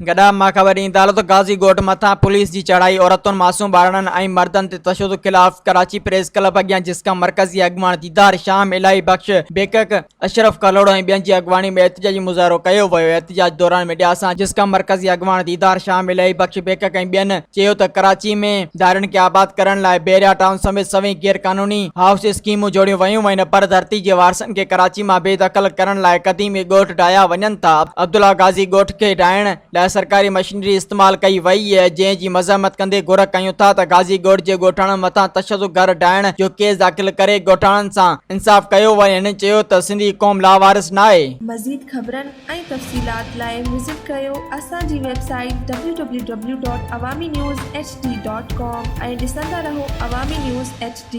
गडा मां ख़बर अदालत गाज़ी गोट मथा पुलिस की चढ़ाई औरतुन मासूम ॿारनि ऐं मर्दनि ते तशद्दुद खिलाफ़ कराची प्रेस क्लब अॻियां जिसका मरकज़ी अॻवान दीदार शाम इलाही बख्श बेकक अशरफ कलोड़ो ऐं ॿियनि जी अॻवानी में एहतजाजी मुज़ाहिरो कयो वियो। एहतजाज दौरान मीडिया सां जिसका मरकज़ी अॻवान दीदार शाम इलाही बख्श बेकक ऐं ॿियनि चयो त कराची में दारनि खे आबाद करण लाइ बेरिया टाउन समेत सभई गैर कानूनी हाउस स्कीमूं जोड़ियूं वयूं आहिनि पर धरती जे वारसनि खे कराची मां बेदख़ल करण लाइ क़दीमी ॻोठ ढाया वञनि था। अब्दुल्ला गाज़ी ॻोठ खे ढाइण लाइ सरकारी मशीनरी इस्तेमाल कई वई है जंहिंजी मज़म्मत कंदे घुर कयूं था त गाज़ी ॻोठ जे ॻोठाणनि मथां तशद्दुद घर ढाइण जो केस दाख़िल करे ॻोठाणनि सां इंसाफ़ कयो वञे। हिन चयो त सिंधी क़ौम लावारिस नाहे। मज़ीद ख़बरनि ऐं तफ़सीलात लाइ विज़िट कयो असांजी वेबसाइट www.awamiNewsHD.com ऐं ॾिसंदा रहो अवामी न्यूज़ HD।